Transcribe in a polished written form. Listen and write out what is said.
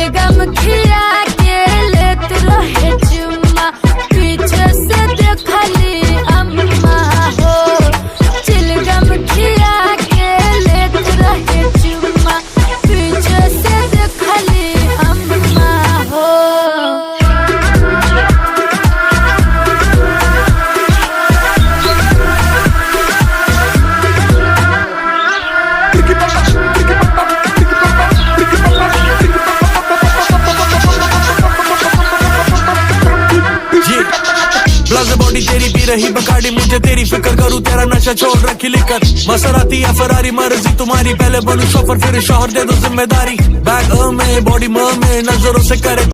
चिलगम खिया के लेत रहे चुम्मा, पीछे से देखली अम्मा हो। चिलगम खिया के लेत रहे चुम्मा, पीछे से देखली अम्मा हो। ब्लाउज बॉडी तेरी पी रही बकाडी, मुझे तेरी फिक्र करूँ तेरा नशा छोड़ रखी लिखत। मसराती या फरारी मर्जी तुम्हारी, पहले बनूं शोफर फिर शौहर दे दो जिम्मेदारी। बैग में बॉडी में नजरों से करे